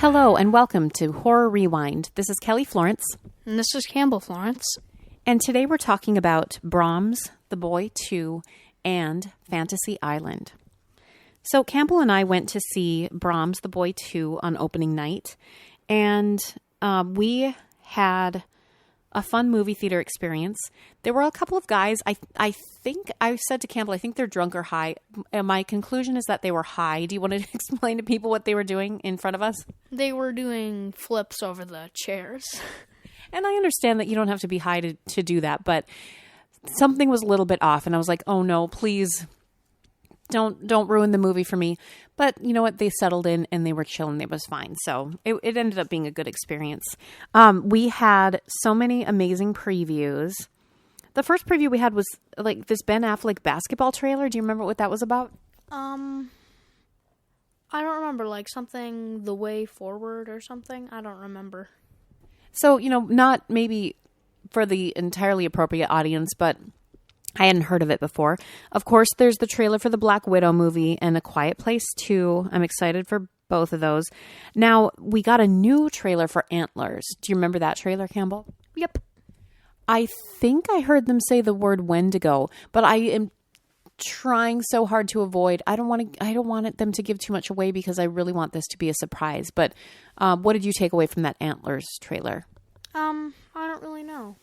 Hello and welcome to Horror Rewind. This is Kelly Florence. And this is Campbell Florence. And today we're talking about Brahms, The Boy 2, and Fantasy Island. So Campbell and I went to see Brahms, The Boy 2 on opening night. And we had a fun movie theater experience. There were a couple of guys, I think I said to Campbell, I think they're drunk or high. And my conclusion is that they were high. Do you want to explain to people what they were doing in front of us? They were doing flips over the chairs. And I understand that you don't have to be high to do that, but something was a little bit off. And I was like, oh no, please don't ruin the movie for me. But you know what? They settled in and they were chilling. It was fine. So it ended up being a good experience. We had so many amazing previews. The first preview we had was like this Ben Affleck basketball trailer. Do you remember what that was about? I don't remember, like something The Way Forward or something. I don't remember. So, not maybe for the entirely appropriate audience, but I hadn't heard of it before. Of course, there's the trailer for the Black Widow movie and A Quiet Place 2. I'm excited for both of those. Now, we got a new trailer for Antlers. Do you remember that trailer, Campbell? Yep. I think I heard them say the word Wendigo, but I am trying so hard to avoid. I don't want them to give too much away because I really want this to be a surprise. But what did you take away from that Antlers trailer? I don't really know.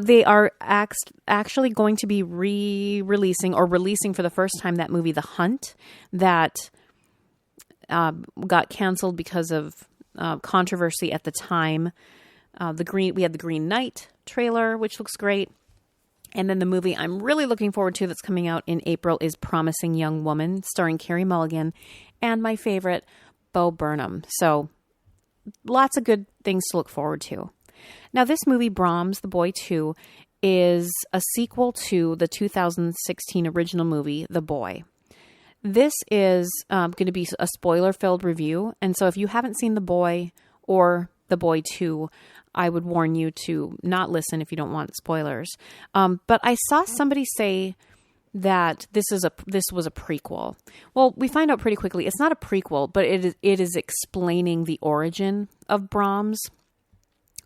They are actually going to be releasing for the first time that movie, The Hunt, that got canceled because of controversy at the time. We had the Green Knight trailer, which looks great. And then the movie I'm really looking forward to that's coming out in April is Promising Young Woman, starring Carey Mulligan and my favorite, Bo Burnham. So lots of good things to look forward to. Now, this movie, Brahms, The Boy 2, is a sequel to the 2016 original movie, The Boy. This is going to be a spoiler-filled review, and so if you haven't seen The Boy or The Boy 2, I would warn you to not listen if you don't want spoilers. But I saw somebody say that this was a prequel. Well, we find out pretty quickly it's not a prequel, but it is explaining the origin of Brahms,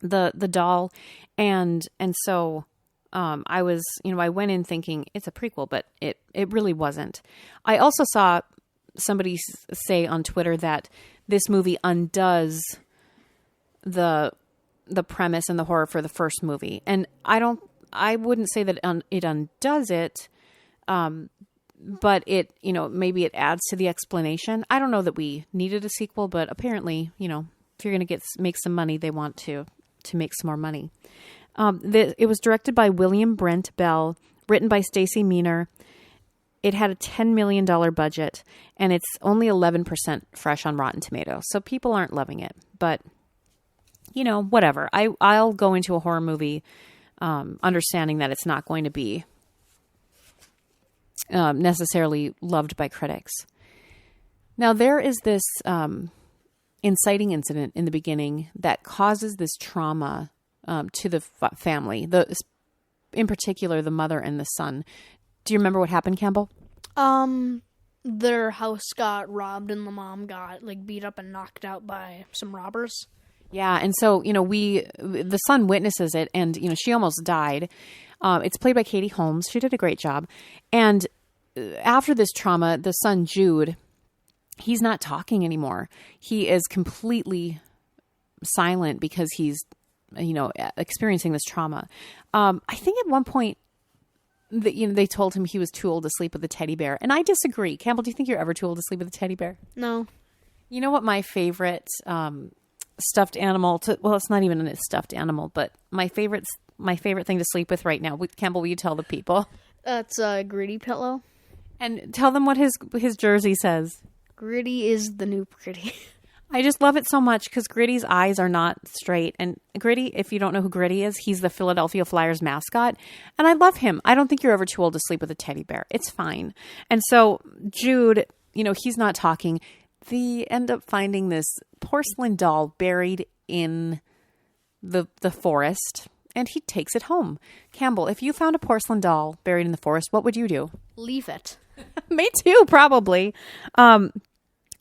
the doll, and so I was, I went in thinking it's a prequel, but it really wasn't. I also saw somebody say on Twitter that this movie undoes the premise and the horror for the first movie, and I wouldn't say that it undoes it, but it, maybe it adds to the explanation. I don't know that we needed a sequel, but apparently, if you're going to make some money, they want to make some more money. It was directed by William Brent Bell, written by Stacy Meaner. It had a $10 million budget, and it's only 11% fresh on Rotten Tomatoes. So people aren't loving it, but whatever. I'll go into a horror movie understanding that it's not going to be necessarily loved by critics. Now, there is this inciting incident in the beginning that causes this trauma to the family, in particular the mother and the son. Do you remember what happened, Campbell? Their house got robbed and the mom got beat up and knocked out by some robbers. Yeah, and so the son witnesses it, and she almost died. It's played by Katie Holmes. She did a great job. And after this trauma, the son Jude, he's not talking anymore. He is completely silent because he's, experiencing this trauma. I think at one point, they told him he was too old to sleep with a teddy bear. And I disagree. Campbell, do you think you're ever too old to sleep with a teddy bear? No. You know what my favorite stuffed animal, it's not even a stuffed animal, but my favorite thing to sleep with right now. Campbell, will you tell the people? That's a Gritty pillow. And tell them what his jersey says. Gritty is the new pretty. I just love it so much because Gritty's eyes are not straight. And Gritty, if you don't know who Gritty is, he's the Philadelphia Flyers mascot. And I love him. I don't think you're ever too old to sleep with a teddy bear. It's fine. And so Jude, he's not talking. They end up finding this porcelain doll buried in the forest, and he takes it home. Campbell, if you found a porcelain doll buried in the forest, what would you do? Leave it. Me too, probably.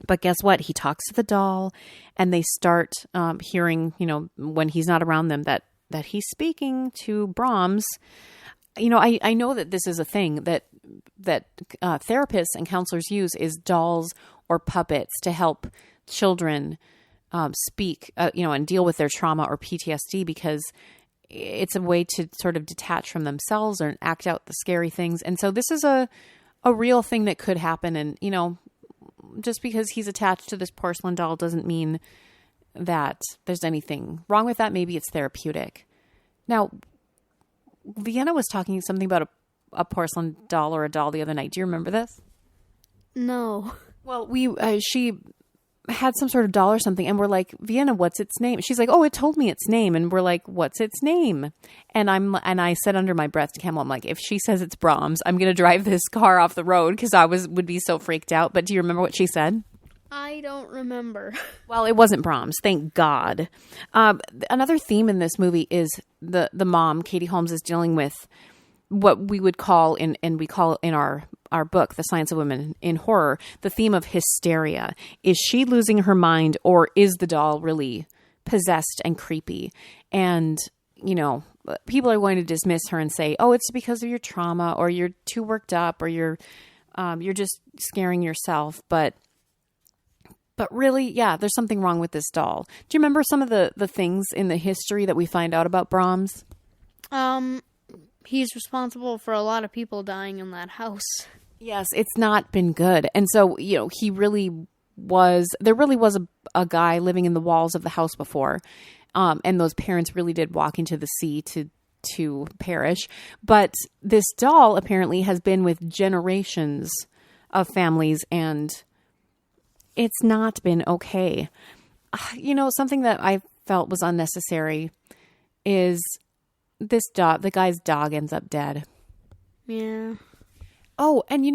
But guess what? He talks to the doll, and they start hearing, when he's not around them, that he's speaking to Brahms. I know that this is a thing that therapists and counselors use, is dolls or puppets to help children speak, and deal with their trauma or PTSD, because it's a way to sort of detach from themselves or act out the scary things. And so this is a real thing that could happen. And, just because he's attached to this porcelain doll doesn't mean that there's anything wrong with that. Maybe it's therapeutic. Now, Vienna was talking something about a porcelain doll or a doll the other night. Do you remember this? No. Well, she had some sort of doll or something, and we're like, Vienna, what's its name? She's like, oh, it told me its name. And we're like, what's its name? And I said under my breath to Campbell, I'm like, if she says it's Brahms, I'm going to drive this car off the road, because I would be so freaked out. But do you remember what she said? I don't remember. Well, it wasn't Brahms, thank God. Another theme in this movie is the mom, Katie Holmes, is dealing with what we would call and we call in our book, The Science of Women in Horror, the theme of hysteria. Is she losing her mind, or is the doll really possessed and creepy? And, people are going to dismiss her and say, oh, it's because of your trauma, or you're too worked up, or you're just scaring yourself. But really, yeah, there's something wrong with this doll. Do you remember some of the things in the history that we find out about Brahms? He's responsible for a lot of people dying in that house. Yes, it's not been good. And so, there really was a guy living in the walls of the house before. And those parents really did walk into the sea to perish. But this doll apparently has been with generations of families, and it's not been okay. Something that I felt was unnecessary is this dog. The guy's dog ends up dead. Yeah. Oh, and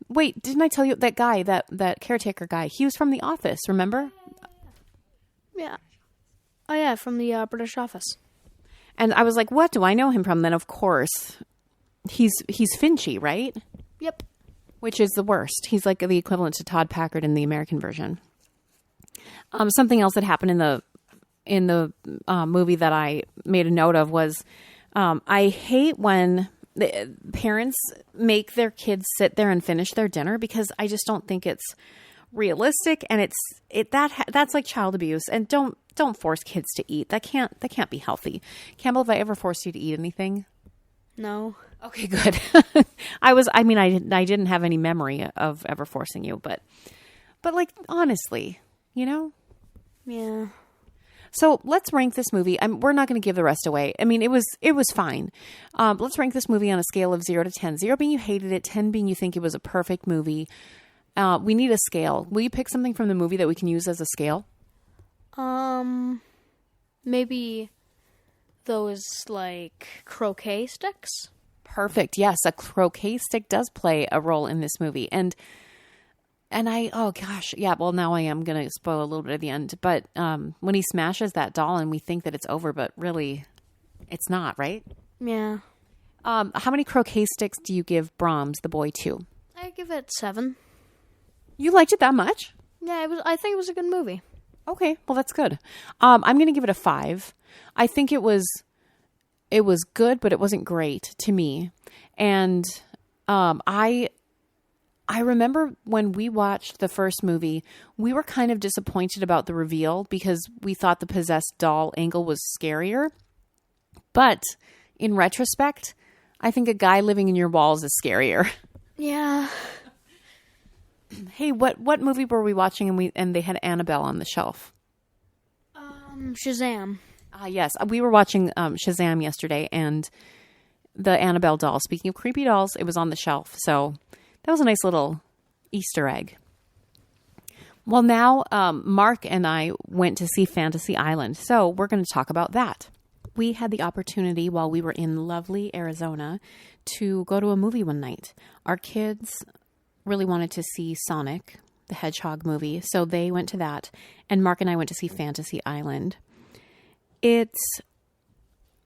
wait, didn't I tell you that guy, that caretaker guy, he was from The Office, remember? Yeah. Oh, yeah, from the British Office. And I was like, what do I know him from? Then, of course, he's Finchy, right? Yep. Which is the worst. He's like the equivalent to Todd Packard in the American version. Something else that happened in the movie that I made a note of was I hate when the parents make their kids sit there and finish their dinner, because I just don't think it's realistic, and that's like child abuse. And don't force kids to eat. That can't be healthy. Campbell, have I ever forced you to eat anything? No. Okay, good. I didn't have any memory of ever forcing you, but like, honestly, Yeah. So let's rank this movie. We're not going to give the rest away. I mean, it was fine. Let's rank this movie on a scale of 0 to 10. 0 being you hated it, 10 being you think it was a perfect movie. We need a scale. Will you pick something from the movie that we can use as a scale? Maybe those like croquet sticks. Perfect. Yes, a croquet stick does play a role in this movie. And oh gosh, yeah, well, now I am going to spoil a little bit at the end. But when he smashes that doll and we think that it's over, but really it's not, right? Yeah. How many croquet sticks do you give Brahms, the boy, 2? I give it 7. You liked it that much? Yeah, I think it was a good movie. Okay, well, that's good. I'm going to give it a 5. I think it was good, but it wasn't great to me. And I remember when we watched the first movie, we were kind of disappointed about the reveal, because we thought the possessed doll angle was scarier. But in retrospect, I think a guy living in your walls is scarier. Yeah. Hey, what movie were we watching and they had Annabelle on the shelf? Shazam. Yes, we were watching Shazam yesterday, and the Annabelle doll. Speaking of creepy dolls, it was on the shelf. So that was a nice little Easter egg. Well, now Mark and I went to see Fantasy Island, so we're going to talk about that. We had the opportunity while we were in lovely Arizona to go to a movie one night. Our kids really wanted to see Sonic the Hedgehog movie, so they went to that, and Mark and I went to see Fantasy Island. It's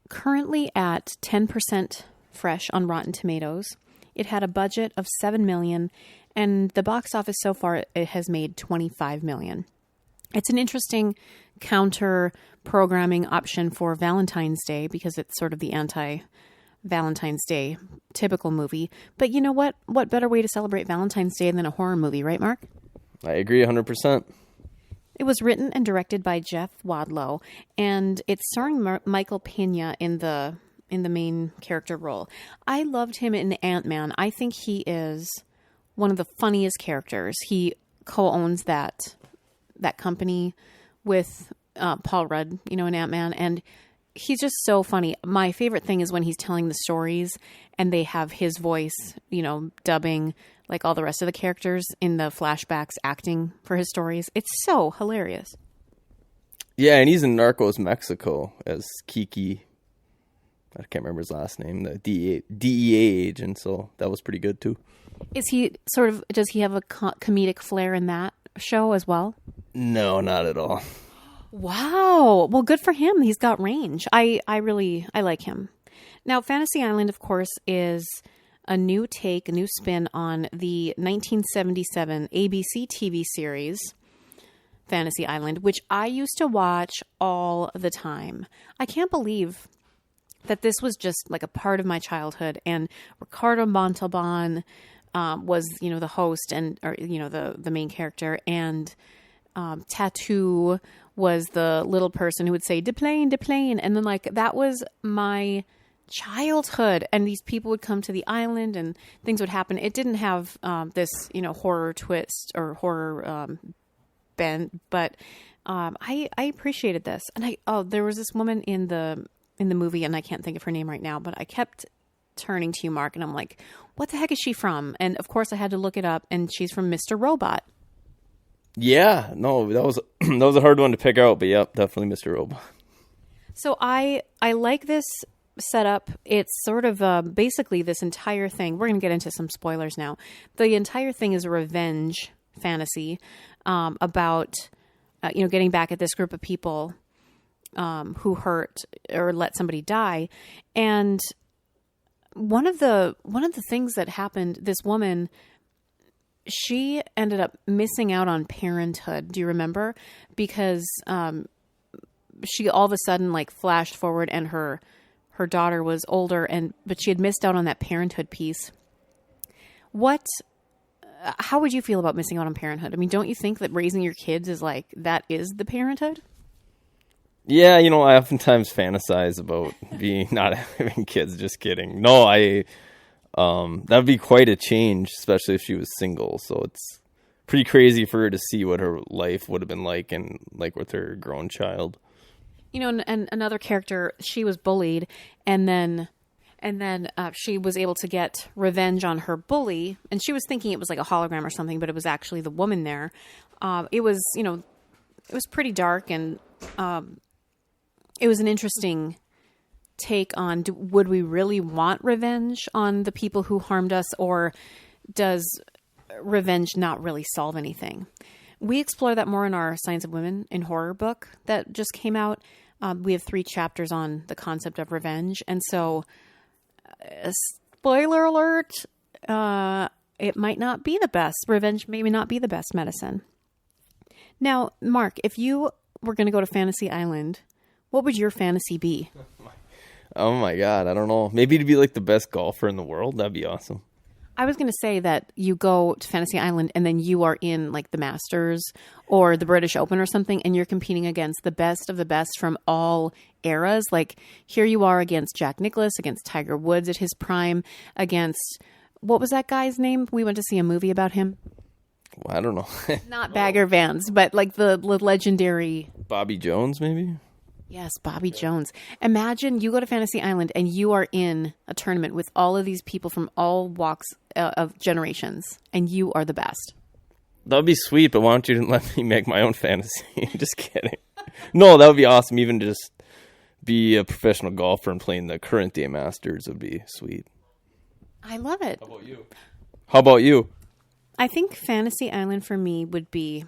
currently at 10% fresh on Rotten Tomatoes. It had a budget of $7 million, and the box office so far, it has made $25 million. It's an interesting counter programming option for Valentine's Day because it's sort of the anti-Valentine's Day typical movie. But you know what? What better way to celebrate Valentine's Day than a horror movie, right, Mark? I agree 100%. It was written and directed by Jeff Wadlow, and it's starring Michael Pena in the main character role. I loved him in Ant-Man. I think he is one of the funniest characters. He co-owns that company with Paul Rudd, in Ant-Man, and he's just so funny. My favorite thing is when he's telling the stories and they have his voice, dubbing like all the rest of the characters in the flashbacks acting for his stories. It's so hilarious. Yeah, and he's in Narcos Mexico as Kiki. I can't remember his last name, the DEA agent, so that was pretty good too. Does he have a comedic flair in that show as well? No, not at all. Wow. Well, good for him. He's got range. I like him. Now, Fantasy Island, of course, is a new spin on the 1977 ABC TV series, Fantasy Island, which I used to watch all the time. I can't believe that this was just like a part of my childhood, and Ricardo Montalban was, the host or the main character, and Tattoo was the little person who would say, "De plane," and then that was my childhood, and these people would come to the island and things would happen. It didn't have this, horror twist or horror bent, but I appreciated this. And there was this woman in the movie, and I can't think of her name right now, but I kept turning to you, Mark, and I'm like, what the heck is she from? And of course I had to look it up, and she's from Mr. Robot. Yeah, no, that was a hard one to pick out, but yep, definitely Mr. Robot. So I like this setup. It's sort of basically this entire thing. We're going to get into some spoilers now. The entire thing is a revenge fantasy about getting back at this group of people who hurt or let somebody die. And one of the things that happened, this woman, she ended up missing out on parenthood. Do you remember? Because she all of a sudden flashed forward, and her daughter was older, but she had missed out on that parenthood piece. How would you feel about missing out on parenthood? I mean, don't you think that raising your kids is that is the parenthood? Yeah, I oftentimes fantasize about not having kids. Just kidding. No, that'd be quite a change, especially if she was single. So it's pretty crazy for her to see what her life would have been like, and with her grown child. And another character, she was bullied, and then she was able to get revenge on her bully, and she was thinking it was like a hologram or something, but it was actually the woman there. It was pretty dark, and it was an interesting take on, would we really want revenge on the people who harmed us, or does revenge not really solve anything? We explore that more in our Signs of Women in Horror book that just came out. We have 3 chapters on the concept of revenge. And so, spoiler alert, it might not be the best. Revenge may not be the best medicine. Now, Mark, if you were going to go to Fantasy Island, what would your fantasy be? Oh my God, I don't know. Maybe to be the best golfer in the world. That'd be awesome. I was going to say that you go to Fantasy Island and then you are in the Masters or the British Open or something, and you're competing against the best of the best from all eras. Here you are against Jack Nicklaus, against Tiger Woods at his prime, against, what was that guy's name? We went to see a movie about him. Well, I don't know. Not Bagger Vance, but the legendary Bobby Jones, maybe? Yes, Bobby Jones. Imagine you go to Fantasy Island and you are in a tournament with all of these people from all walks of generations, and you are the best. That would be sweet, but why don't you let me make my own fantasy? Just kidding. No, that would be awesome. Even to just be a professional golfer and playing the current day Masters would be sweet. I love it. How about you? I think Fantasy Island for me would be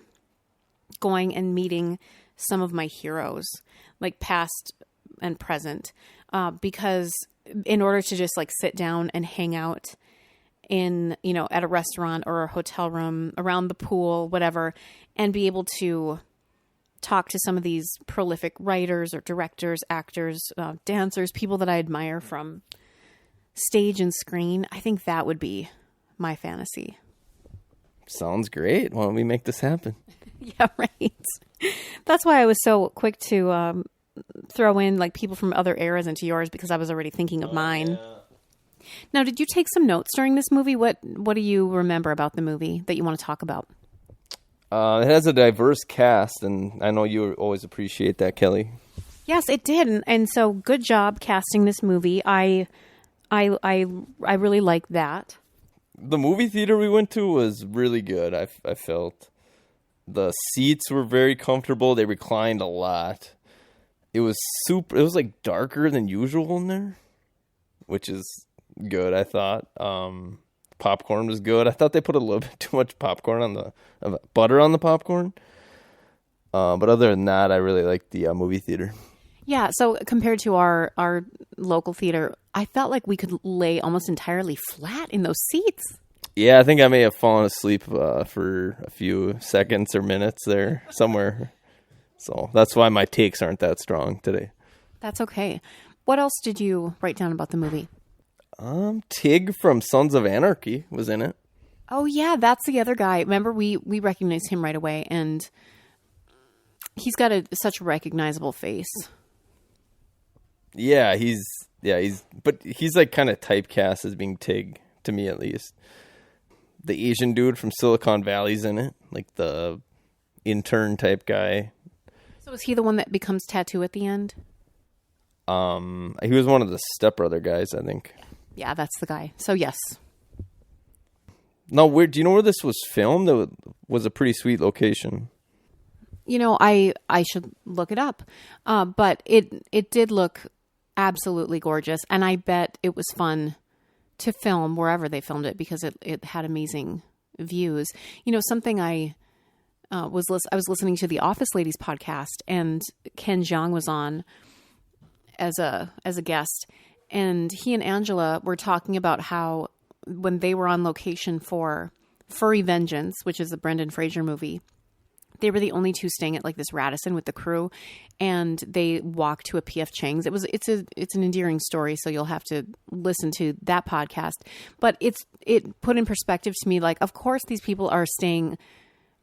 going and meeting some of my heroes, past and present, because in order to just sit down and hang out in, at a restaurant or a hotel room, around the pool, whatever, and be able to talk to some of these prolific writers or directors, actors, dancers, people that I admire from stage and screen. I think that would be my fantasy. Sounds great. Why don't we make this happen? Yeah, right. That's why I was so quick to throw in like people from other eras into yours, because I was already thinking of mine. Yeah. Now, did you take some notes during this movie? What do you remember about the movie that you want to talk about? It has a diverse cast, and I know you always appreciate that, Kelly. Yes, it did, and so good job casting this movie. I really liked that. The movie theater we went to was really good. I felt the seats were very comfortable. They reclined a lot. It was super. It was like darker than usual in there, which is good. I thought popcorn was good. I thought they put a little bit too much popcorn on the butter on the popcorn. But other than that, I really liked the movie theater. Yeah. So compared to our local theater, I felt like we could lay almost entirely flat in those seats. Yeah, I think I may have fallen asleep for a few seconds or minutes there somewhere. So that's why my takes aren't that strong today. That's okay. What else did you write down about the movie? Tig from Sons of Anarchy was in it. Oh, yeah, that's the other guy. Remember, we recognized him right away, and he's got such a recognizable face. Yeah, he's like kind of typecast as being Tig, to me at least. The Asian dude from Silicon Valley's in it, like the intern type guy. So is he the one that becomes Tattoo at the end? He was one of the stepbrother guys, I think. Yeah, that's the guy. So yes. Now, do you know where this was filmed? It was a pretty sweet location. I should look it up. But it did look absolutely gorgeous, and I bet it was fun to film wherever they filmed it, because it had amazing views. Something I was listening to the Office Ladies podcast, and Ken Jeong was on as a guest, and he and Angela were talking about how when they were on location for Furry Vengeance, which is a Brendan Fraser movie, they were the only two staying at like this Radisson with the crew, and they walked to a P.F. Chang's. It's an endearing story, so you'll have to listen to that podcast. But it put in perspective to me, like, of course these people are staying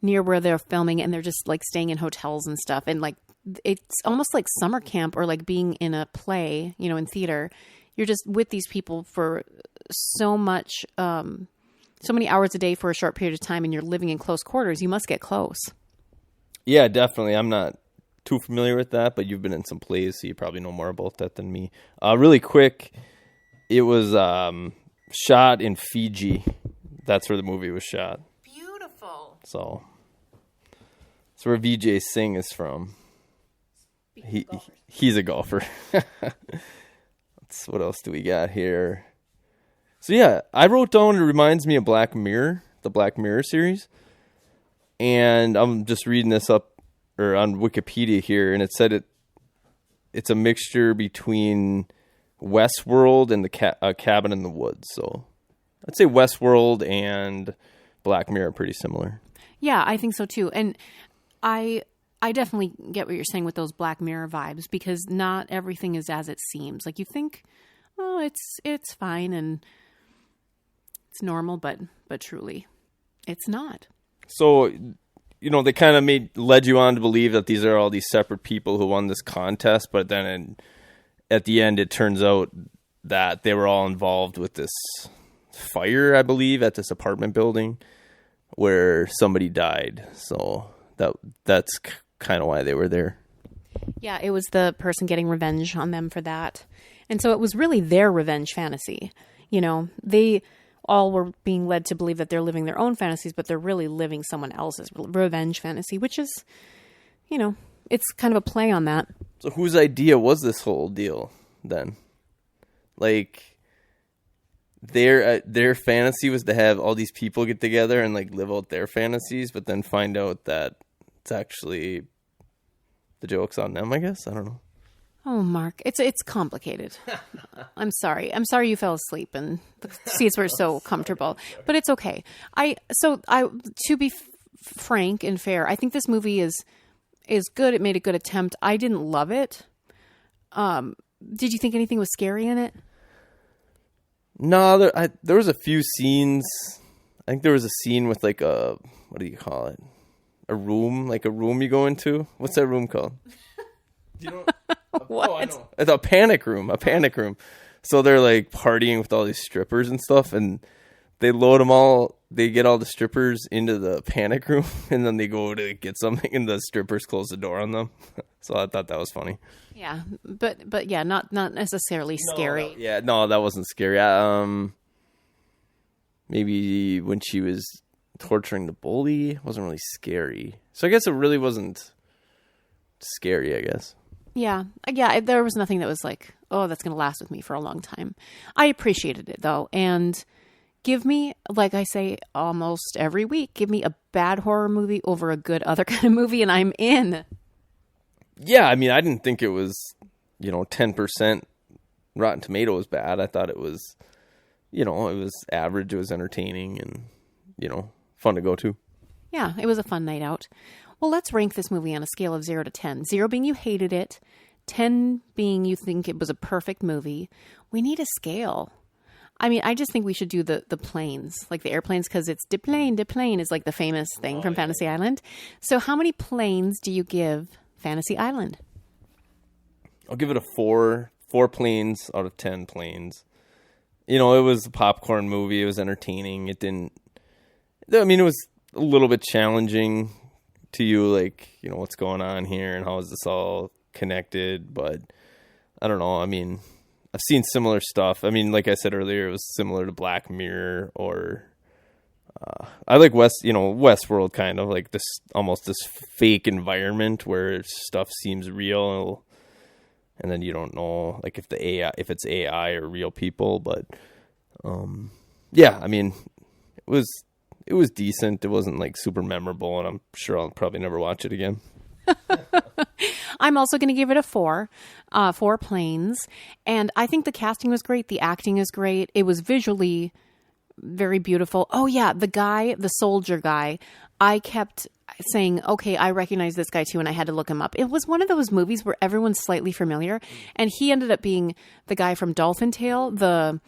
near where they're filming, and they're just like staying in hotels and stuff, and like it's almost like summer camp or like being in a play, in theater. You're just with these people for so many hours a day for a short period of time, and you're living in close quarters. You must get close. Yeah, definitely. I'm not too familiar with that, but you've been in some plays, so you probably know more about that than me. Really quick, it was shot in Fiji. That's where the movie was shot. Beautiful. So that's where Vijay Singh is from. He's a golfer. What else do we got here? So yeah, I wrote down, it reminds me of Black Mirror, the Black Mirror series. And I'm just reading this up on Wikipedia here, and it said it's a mixture between Westworld and the Cabin in the Woods. So I'd say Westworld and Black Mirror are pretty similar. Yeah, I think so too. And I definitely get what you're saying with those Black Mirror vibes, because not everything is as it seems. Like you think, oh, it's fine and it's normal, but truly, it's not. So, they kind of led you on to believe that these are all these separate people who won this contest, but then at the end, it turns out that they were all involved with this fire, I believe, at this apartment building where somebody died. So that's kind of why they were there. Yeah, it was the person getting revenge on them for that. And so it was really their revenge fantasy. They all were being led to believe that they're living their own fantasies, but they're really living someone else's revenge fantasy, which is, it's kind of a play on that. So whose idea was this whole deal then? Like, their fantasy was to have all these people get together and like live out their fantasies, but then find out that it's actually the joke's on them, I guess. I don't know. Oh, Mark, it's complicated. I'm sorry. I'm sorry you fell asleep and the seats were so comfortable, but it's okay. To be frank and fair, I think this movie is good. It made a good attempt. I didn't love it. Did you think anything was scary in it? No, there was a few scenes. I think there was a scene with like what do you call it? A room, like a room you go into. What's that room called? Do you know? What? Oh, I know. It's a panic room. So they're like partying with all these strippers and stuff, and they load them all. They get all the strippers into the panic room, and then they go to get something, and the strippers close the door on them. So I thought that was funny. Yeah, but yeah, not necessarily scary. No, that wasn't scary. Maybe when she was torturing the bully, wasn't really scary. So I guess it really wasn't scary, I guess. Yeah. There was nothing that was like, oh, that's going to last with me for a long time. I appreciated it though. And give me, like I say almost every week, give me a bad horror movie over a good other kind of movie and I'm in. Yeah. I mean, I didn't think it was, 10% Rotten Tomatoes bad. I thought it was, it was average. It was entertaining and, fun to go to. Yeah. It was a fun night out. Well, let's rank this movie on a scale of 0 to 10. 0 being you hated it, 10 being you think it was a perfect movie. We need a scale. I mean, I just think we should do the planes, like the airplanes, because it's de plane is like the famous thing from Fantasy Island. So how many planes do you give Fantasy Island? I'll give it a 4. 4 planes out of 10 planes. It was a popcorn movie. It was entertaining. It was a little bit challenging to you, like, what's going on here and how is this all connected, but I don't know. I mean, I've seen similar stuff. I mean, like I said earlier, it was similar to Black Mirror or I like Westworld, kind of like this, almost this fake environment where stuff seems real and then you don't know like if it's AI or real people, but yeah, I mean, it was decent. It wasn't like super memorable, and I'm sure I'll probably never watch it again. I'm also going to give it a 4, 4 planes. And I think the casting was great. The acting is great. It was visually very beautiful. Oh yeah, the soldier guy, I kept saying, okay, I recognize this guy too, and I had to look him up. It was one of those movies where everyone's slightly familiar, and he ended up being the guy from Dolphin Tale, the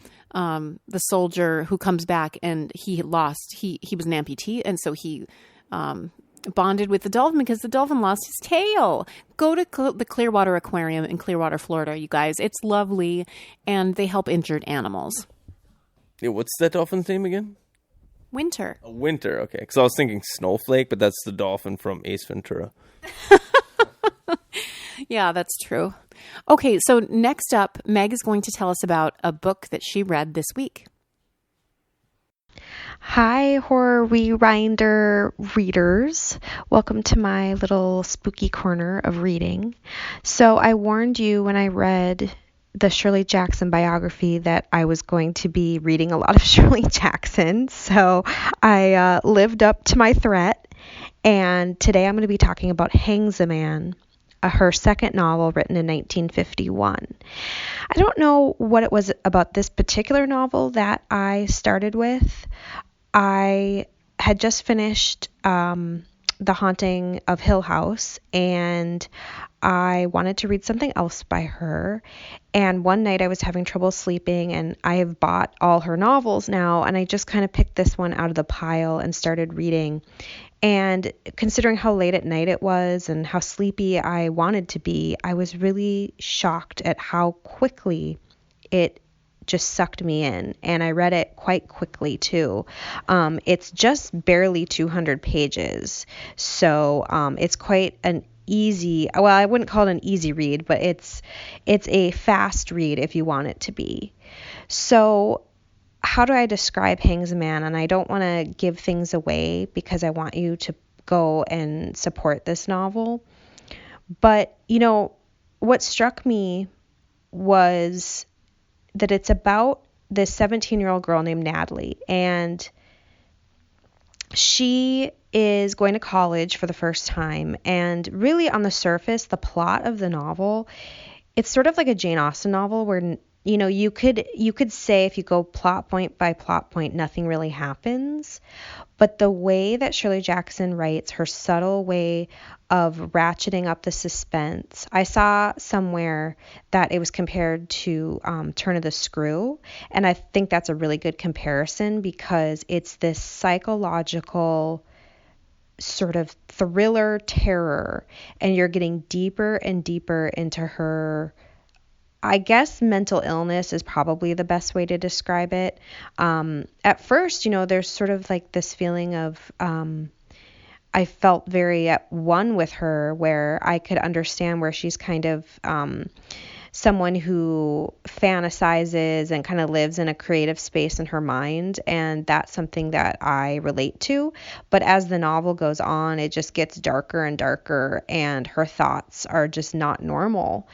soldier who comes back and he was an amputee, and so he bonded with the dolphin because the dolphin lost his tail. Go to the Clearwater Aquarium in Clearwater, Florida, you guys. It's lovely, and they help injured animals. Yeah, what's that dolphin's name again? Winter. Oh, Winter, okay. Because I was thinking Snowflake, but that's the dolphin from Ace Ventura. Yeah, that's true. Okay, so next up, Meg is going to tell us about a book that she read this week. Hi, Horror Rewinder readers. Welcome to my little spooky corner of reading. So I warned you when I read the Shirley Jackson biography that I was going to be reading a lot of Shirley Jackson. So I lived up to my threat. And today I'm going to be talking about Hangsaman, her second novel written in 1951. I don't know what it was about this particular novel that I started with. I had just finished The Haunting of Hill House, and I wanted to read something else by her. And one night I was having trouble sleeping, and I have bought all her novels now, and I just kind of picked this one out of the pile and started reading. And considering how late at night it was and how sleepy I wanted to be, I was really shocked at how quickly it just sucked me in. And I read it quite quickly too. It's just barely 200 pages. So it's quite an easy, well, I wouldn't call it an easy read, but it's a fast read if you want it to be. So how do I describe Hangsaman? And I don't want to give things away because I want you to go and support this novel. But, what struck me was that it's about this 17-year-old girl named Natalie. And she is going to college for the first time. And really on the surface, the plot of the novel it's sort of like a Jane Austen novel where, you could say if you go plot point by plot point, nothing really happens. But the way that Shirley Jackson writes, her subtle way of ratcheting up the suspense, I saw somewhere that it was compared to Turn of the Screw. And I think that's a really good comparison because it's this psychological sort of thriller terror. And you're getting deeper and deeper into her, I guess mental illness is probably the best way to describe it. At first, there's sort of like this feeling of I felt very at one with her where I could understand where she's kind of someone who fantasizes and kind of lives in a creative space in her mind. And that's something that I relate to. But as the novel goes on, it just gets darker and darker and her thoughts are just not normal.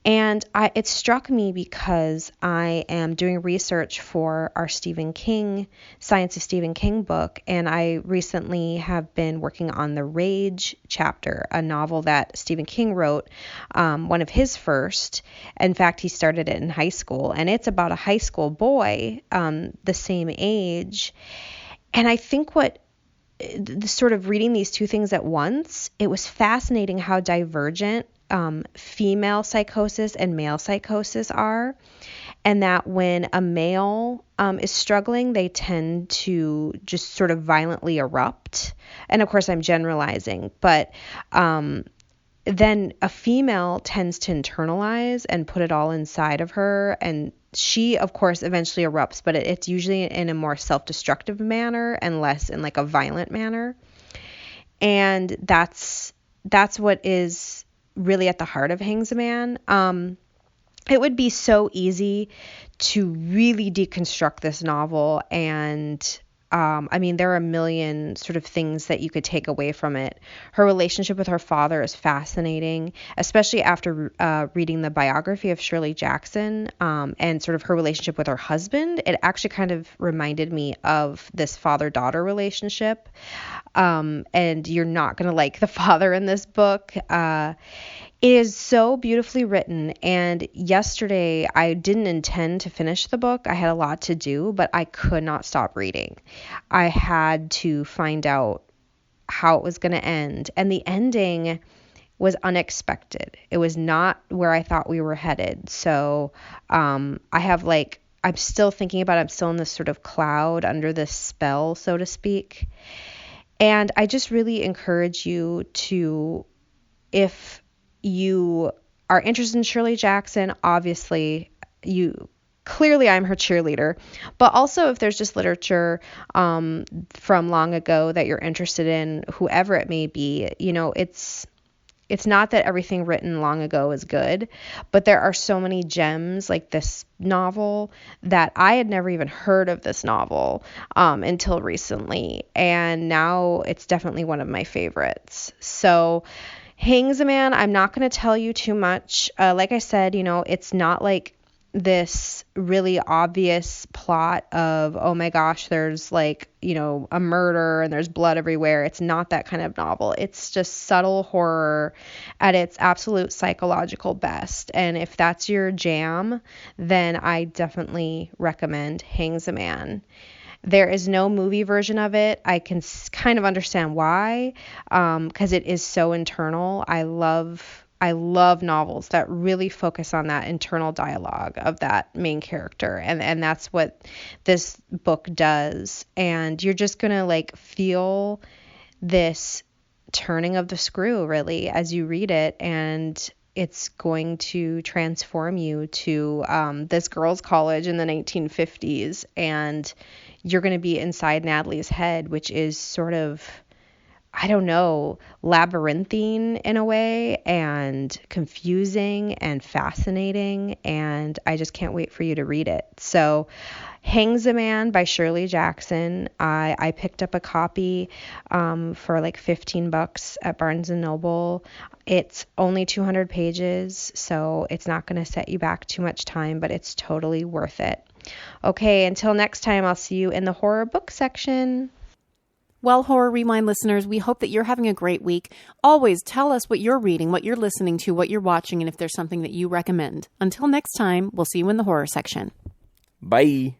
And it struck me because I am doing research for our Stephen King, Science of Stephen King book, and I recently have been working on The Rage chapter, a novel that Stephen King wrote, one of his first. In fact, he started it in high school, and it's about a high school boy, the same age. And I think sort of reading these two things at once, it was fascinating how divergent female psychosis and male psychosis are, and that when a male is struggling, they tend to just sort of violently erupt. And of course, I'm generalizing, but then a female tends to internalize and put it all inside of her, and she, of course, eventually erupts, but it's usually in a more self-destructive manner and less in like a violent manner. And that's what is really at the heart of Hangsaman. It would be so easy to really deconstruct this novel, and there are a million sort of things that you could take away from it. Her relationship with her father is fascinating, especially after reading the biography of Shirley Jackson, and sort of her relationship with her husband. It actually kind of reminded me of this father-daughter relationship. And you're not going to like the father in this book. It is so beautifully written, and yesterday I didn't intend to finish the book. I had a lot to do, but I could not stop reading. I had to find out how it was going to end, and the ending was unexpected. It was not where I thought we were headed. So I'm still thinking about it. I'm still in this sort of cloud under this spell, so to speak. And I just really encourage you to, if you are interested in Shirley Jackson, obviously clearly I'm her cheerleader, but also if there's just literature from long ago that you're interested in, whoever it may be, it's not that everything written long ago is good, but there are so many gems like this novel that I had never even heard of this novel until recently, and now it's definitely one of my favorites. So Hangsaman, I'm not going to tell you too much. Like I said, it's not like this really obvious plot of, oh my gosh, there's like, a murder and there's blood everywhere. It's not that kind of novel. It's just subtle horror at its absolute psychological best. And if that's your jam, then I definitely recommend Hangsaman. There is no movie version of it. I can kind of understand why, because it is so internal. I love novels that really focus on that internal dialogue of that main character, and that's what this book does. And you're just gonna like feel this turning of the screw really as you read it, and it's going to transform you to this girls' college in the 1950s, and you're going to be inside Natalie's head, which is sort of, I don't know, labyrinthine in a way, and confusing and fascinating, and I just can't wait for you to read it. So Hangsaman by Shirley Jackson. I picked up a copy for like $15 at Barnes & Noble. It's only 200 pages, so it's not going to set you back too much time, but it's totally worth it. Okay, until next time, I'll see you in the horror book section. Well, Horror Rewind listeners, we hope that you're having a great week. Always tell us what you're reading, what you're listening to, what you're watching, and if there's something that you recommend. Until next time, we'll see you in the horror section. Bye.